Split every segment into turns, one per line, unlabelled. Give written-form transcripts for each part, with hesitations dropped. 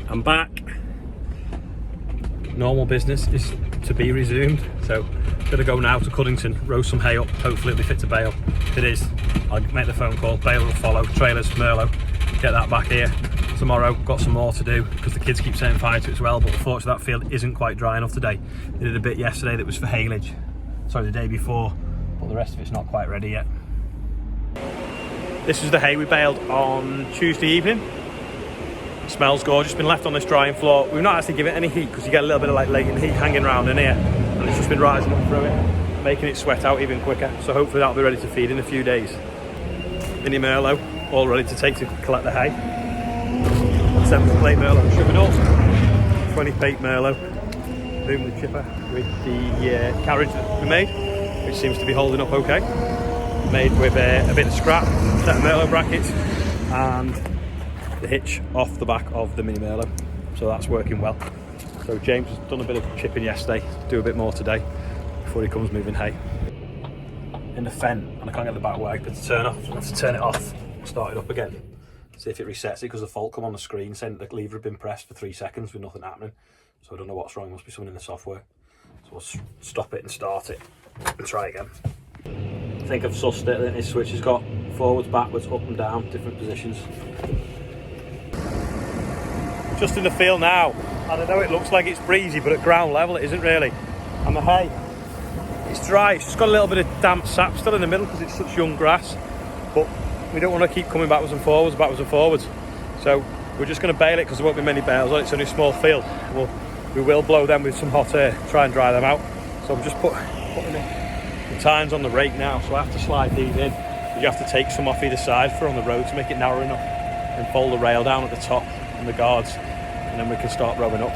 I'm back. Normal business is to be resumed. So gonna go now to Cuddington, roast some hay up. Hopefully it'll be fit to bale. If it is, I'll make the phone call. Bale will follow. Trailers, Merlot, get that back here. Tomorrow, got some more to do because the kids keep saying fire to it as well, but unfortunately that field isn't quite dry enough today. They did a bit yesterday that was for haylage. Sorry, the day before, but the rest of it's not quite ready yet. This is the hay we baled on Tuesday evening. It smells gorgeous, been left on this drying floor. We've not actually given it any heat because you get a little bit of like latent heat hanging around in here, and it's just been rising up through it, making it sweat out even quicker. So hopefully that'll be ready to feed in a few days. Mini Merlot, all ready to take to collect the hay. 7th plate Merlot shipping up. 20 plate Merlot. Boom the chipper with the carriage that we made, which seems to be holding up okay. Made with a bit of scrap, set of Merlot brackets, and the hitch off the back of the Mini Merlot. So that's working well. So James has done a bit of chipping yesterday, do a bit more today before he comes moving hay. In the fen, and I can't get the back wiper to turn off, so I have to turn it off, start it up again. See if it resets it, because the fault come on the screen saying that the lever had been pressed for 3 seconds with nothing happening. So I don't know what's wrong, must be something in the software. So we'll stop it and start it and try again. I think I've sussed it, that this switch has got forwards, backwards, up and down, different positions. Just in the field now, and I know it looks like it's breezy, but at ground level it isn't really. And the hay, it's dry, it's just got a little bit of damp sap still in the middle because it's such young grass. But we don't want to keep coming backwards and forwards. So we're just going to bale it because there won't be many bales on it. It's only a small field. We will blow them with some hot air, try and dry them out. So I'm just putting the tines on the rake now, so I have to slide these in. You have to take some off either side for on the road to make it narrow enough, and fold the rail down at the top and the guards, and then we can start rowing up.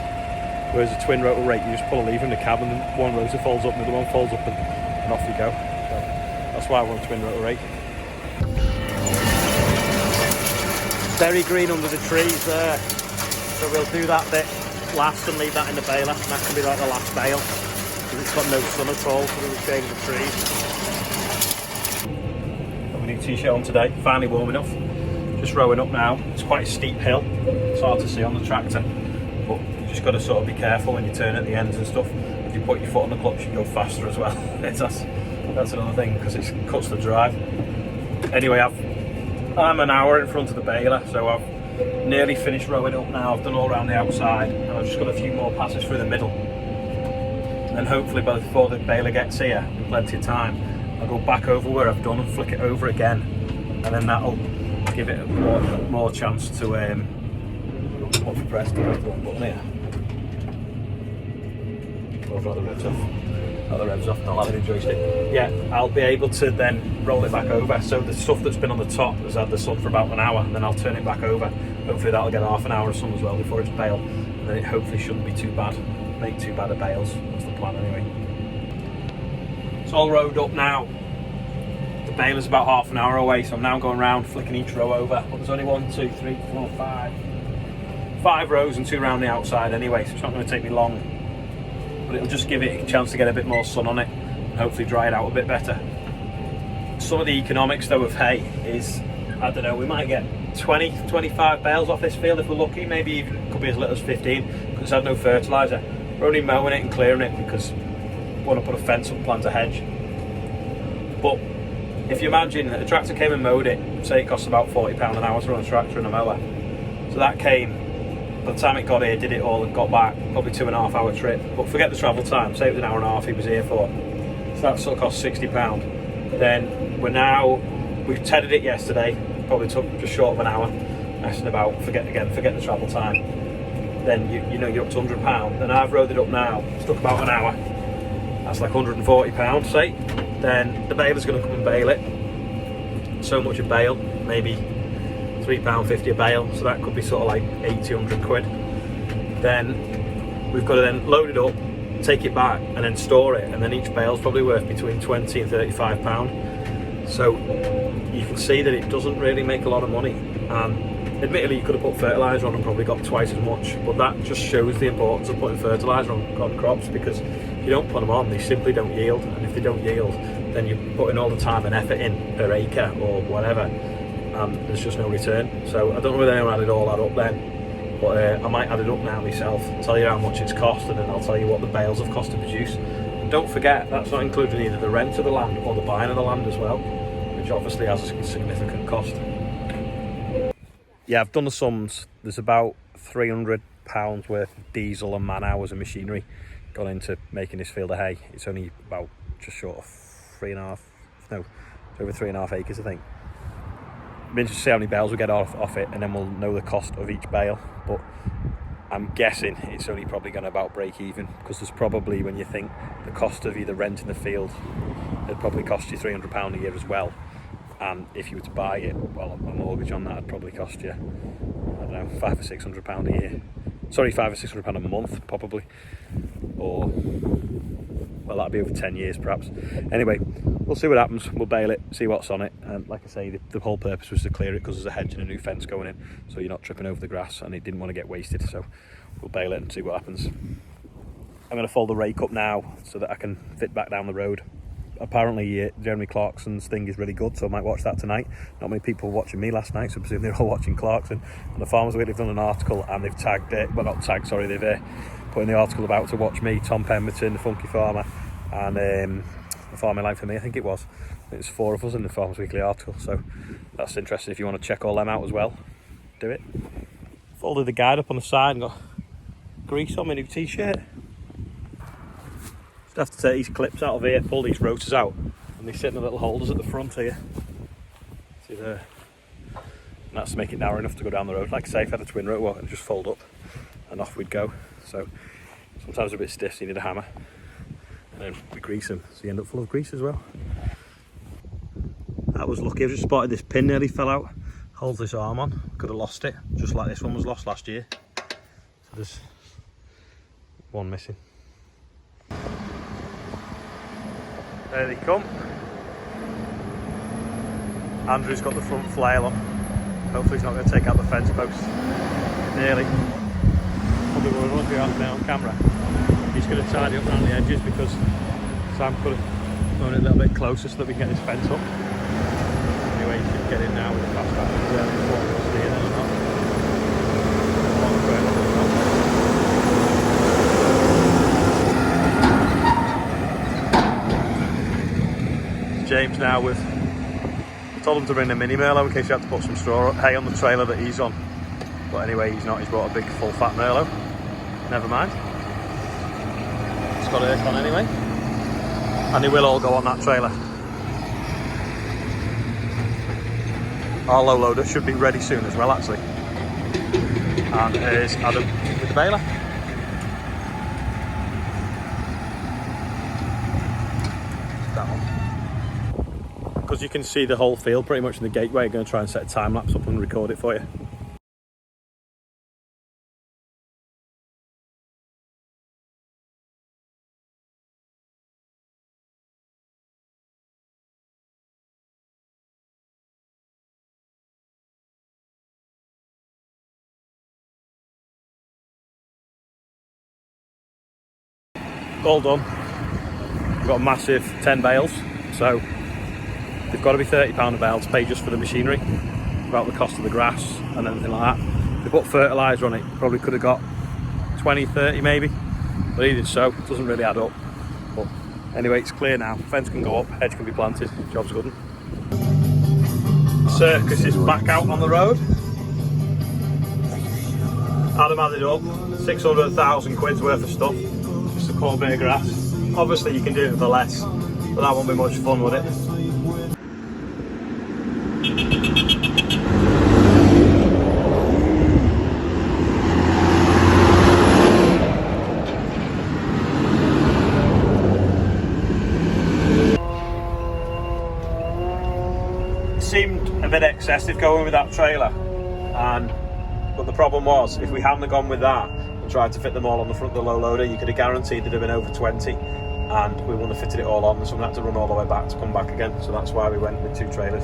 Whereas a twin rotor rake, you just pull a lever in the cab and then one rotor folds up and the other one folds up and off you go. So that's why I want a twin rotor rake. Very green under the trees there, so we'll do that bit last and leave that in the baler, and that can be like the last bale because it's got no sun at all for the shade of the trees. Got my new t-shirt on today, finally warm enough, just rowing up now. It's quite a steep hill, it's hard to see on the tractor, but you just got to sort of be careful when you turn at the ends and stuff. If you put your foot on the clutch you go faster as well. That's another thing because it cuts the drive. Anyway, I'm an hour in front of the baler, so I've nearly finished rowing up now. I've done all around the outside, and I've just got a few more passes through the middle. And then hopefully before the baler gets here, in plenty of time, I'll go back over where I've done and flick it over again, and then that'll give it a more chance to what's the press? The one button here. I've got the revs off. Got the revs off, not having a joystick. Yeah, I'll be able to then roll it back over. So the stuff that's been on the top has had the sun for about an hour, and then I'll turn it back over. Hopefully that'll get half an hour of sun as well before it's baled, and then it hopefully shouldn't be too bad. Make too bad of bales. That's the plan anyway. It's all rowed up now. The baler's about half an hour away, so I'm now going around flicking each row over. But there's only 1, 2, 3, 4, 5 rows and 2 around the outside anyway, so it's not going to take me long. But it'll just give it a chance to get a bit more sun on it and hopefully dry it out a bit better. Some of the economics though of hay is, I don't know, we might get 20, 25 bales off this field if we're lucky, maybe even could be as little as 15 because it's had no fertiliser. We're only mowing it and clearing it because we want to put a fence up, plant a hedge. But if you imagine that a tractor came and mowed it, say it costs about £40 an hour to run a tractor and a mower. So that came, by the time it got here, did it all and got back, probably 2.5 hour trip. But forget the travel time, say it was an hour and a half he was here for. So that sort of cost £60. Then we've tedded it yesterday, probably took just short of an hour, messing about, forget the travel time. Then you know you're up to £100. Then I've rowed it up now, it's took about an hour. That's like £140, say. Then the baler's going to come and bale it. So much a bale, maybe £3.50 a bale, so that could be sort of like 80-100 quid. Then we've got to then load it up, take it back and then store it, and then each bale's probably worth between £20 and £35. So you can see that it doesn't really make a lot of money, and admittedly you could have put fertiliser on and probably got twice as much, but that just shows the importance of putting fertiliser on crops, because if you don't put them on they simply don't yield, and if they don't yield then you're putting all the time and effort in per acre or whatever, and there's just no return. So I don't know whether anyone added all that up then, But I might add it up now myself, tell you how much it's cost, and then I'll tell you what the bales have cost to produce. And don't forget, that's not including either the rent of the land or the buying of the land as well, which obviously has a significant cost. Yeah, I've done the sums. There's about £300 worth of diesel and man hours and machinery gone into making this field of hay. It's only about just short of over 3.5 acres, I think. I'm interested to see how many bales we get off it, and then we'll know the cost of each bale. But I'm guessing it's only probably going to about break even, because there's probably, when you think the cost of either renting the field, it'd probably cost you £300 a year as well. And if you were to buy it, well, a mortgage on that would probably cost you, I don't know, £500 or £600 a year. Sorry, £500 or £600 a month, probably. Or, well, that'd be over 10 years, perhaps. Anyway, we'll see what happens. We'll bale it, see what's on it. And like I say, the whole purpose was to clear it, because there's a hedge and a new fence going in, so you're not tripping over the grass, and it didn't want to get wasted. So we'll bale it and see what happens. I'm going to fold the rake up now so that I can fit back down the road. Apparently Jeremy Clarkson's thing is really good, so I might watch that tonight. Not many people were watching me last night, so I presume they're all watching Clarkson. On the Farmers Week, they've done an article, and they've tagged it, well, not tagged, sorry, they've put in the article about to watch me, Tom Pemberton, the Funky Farmer, and the Farming Line for Me, I think it was. It's 4 of us in the Farmers Weekly article, so that's interesting. If you want to check all them out as well, do it. Folded the guide up on the side and got grease on my new t-shirt. Just have to take these clips out of here, pull these rotors out, and they sit in the little holders at the front here. See there? And that's to make it narrow enough to go down the road. Like I say, if I had a twin rotor, I'd just fold up and off we'd go. So sometimes they're a bit stiff, so you need a hammer. And then we grease them, so you end up full of grease as well. That was lucky. I just spotted this pin nearly fell out. Holds this arm on. Could have lost it, just like this one was lost last year. So there's one missing. There they come. Andrew's got the front flail on. Hopefully he's not going to take out the fence posts. Nearly. Probably will run out now on camera. He's going to tidy up around the edges, because Sam could have gone a little bit closer so that we can get this fence up. Anyway, he should get in now with the fast back. James now with, told him to bring the mini Merlot in case you have to put some hay on the trailer that he's on. But anyway, he's not, he's brought a big full fat Merlot. Never mind. It's got earth on anyway. And they will all go on that trailer. Our low loader should be ready soon as well, actually. And here's Adam with the baler. That one. Because you can see the whole field pretty much in the gateway, I'm going to try and set a time lapse up and record it for you. All done. We've got a massive 10 bales, so they've got to be £30 a bale to pay just for the machinery, about the cost of the grass and anything like that. If they put fertiliser on it, probably could have got 20, 30 maybe, but even so, it doesn't really add up. But anyway, it's clear now, fence can go up, hedge can be planted, job's good. Circus is back out on the road. Adam added up 600,000 quid's worth of stuff. A poor bit of grass. Obviously you can do it for less, but that won't be much fun, would it? It seemed a bit excessive going with that trailer, but the problem was, if we hadn't gone with that, tried to fit them all on the front of the low loader, you could have guaranteed they'd have been over 20, and we wouldn't have fitted it all on, so we had to run all the way back to come back again. So that's why we went with 2 trailers.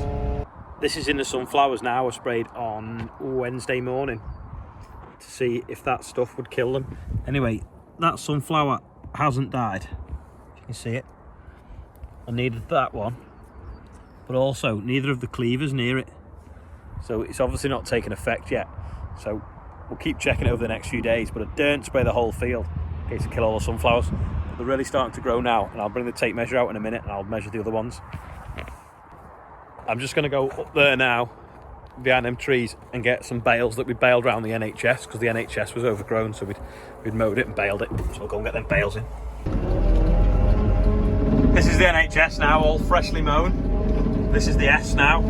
This is in the sunflowers now. I sprayed on Wednesday morning to see if that stuff would kill them. Anyway, that sunflower hasn't died. You can see it. And neither did that one, but also neither of the cleavers near it. So it's obviously not taken effect yet. So we'll keep checking it over the next few days, but I don't spray the whole field in case I kill all the sunflowers. They're really starting to grow now, and I'll bring the tape measure out in a minute and I'll measure the other ones. I'm just going to go up there now behind them trees and get some bales that we baled around the NHS, because the NHS was overgrown, so we'd mowed it and baled it. So I'll go and get them bales in. This is the NHS now, all freshly mown. This is the S now.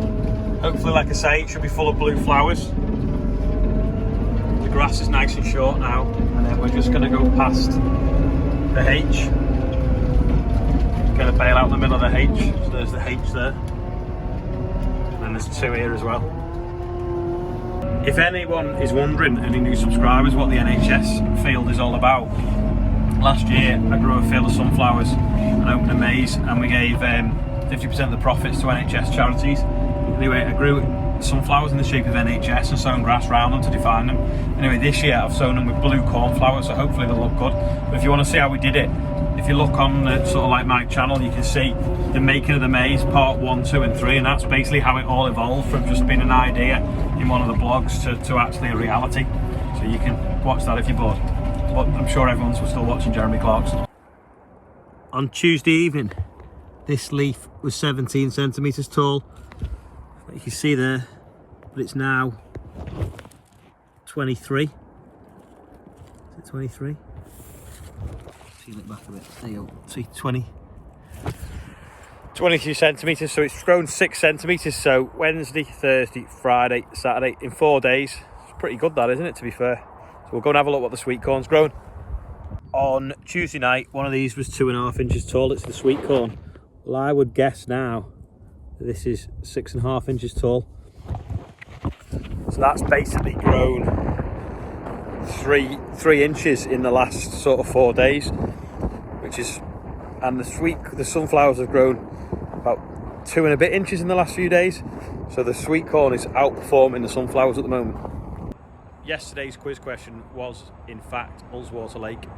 Hopefully, like I say, it should be full of blue flowers. The grass is nice and short now, and then we're just going to go past the H. Get a bale out in the middle of the H. So there's the H there. And then there's 2 here as well. If anyone is wondering, any new subscribers, what the NHS field is all about, last year I grew a field of sunflowers and opened a maze, and we gave 50% of the profits to NHS charities. Anyway, I grew sunflowers in the shape of NHS and sown grass around them to define them. Anyway, this year I've sown them with blue cornflowers, so hopefully they'll look good. But if you want to see how we did it, if you look on sort of like my channel, you can see the making of the maze, part 1, 2 and 3, and that's basically how it all evolved from just being an idea in one of the blogs to actually a reality. So you can watch that if you're bored. But I'm sure everyone's still watching Jeremy Clark's. On Tuesday evening, this leaf was 17 centimetres tall. You can see there, but it's now 23. Is it 23? Peel it back a bit. There you go. See, 22 centimetres. So it's grown 6 centimetres. So Wednesday, Thursday, Friday, Saturday, in 4 days. It's pretty good, that, isn't it? To be fair. So we'll go and have a look what the sweet corn's grown. On Tuesday night, one of these was 2.5 inches tall. It's the sweet corn. Well, I would guess now this is 6.5 inches tall. So that's basically grown 3 inches in the last sort of 4 days, which is, and the sunflowers have grown about 2 and a bit inches in the last few days. So the sweet corn is outperforming the sunflowers at the moment. Yesterday's quiz question was in fact Ullswater Lake,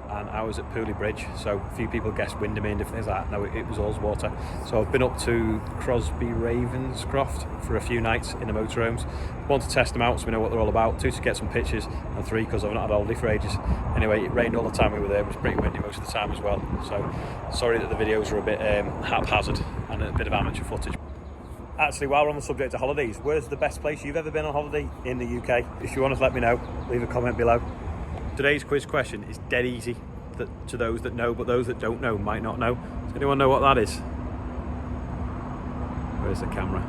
and I was at Pooley Bridge, so a few people guessed Windermere and different things like that. No, it was Ullswater. So I've been up to Crosby Ravenscroft for a few nights in the motorhomes. 1 to test them out so we know what they're all about, 2 to get some pictures, and 3 because I've not had holiday for ages. Anyway, it rained all the time we were there. It was pretty windy most of the time as well, so sorry that the videos are a bit haphazard and a bit of amateur footage. Actually, while we're on the subject of holidays, where's the best place you've ever been on holiday in the UK? If you want to let me know, leave a comment below. Today's quiz question is dead easy to those that know, but those that don't know might not know. Does anyone know what that is? Where's the camera?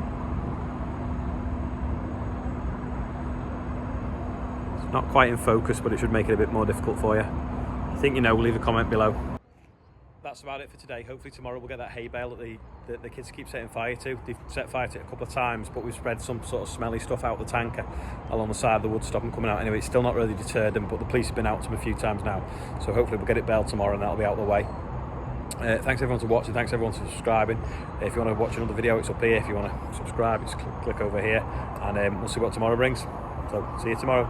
It's not quite in focus, but it should make it a bit more difficult for you. If you think you know, leave a comment below. That's about it for today. Hopefully tomorrow we'll get that hay bale that the kids keep setting fire to. They've set fire to it a couple of times, but we've spread some sort of smelly stuff out the tanker along the side of the wood to stop them coming out. Anyway, it's still not really deterred them, but the police have been out to them a few times now. So hopefully we'll get it baled tomorrow and that'll be out of the way. Thanks everyone for watching. Thanks everyone for subscribing. If you want to watch another video, it's up here. If you want to subscribe, just click over here, and we'll see what tomorrow brings. So see you tomorrow.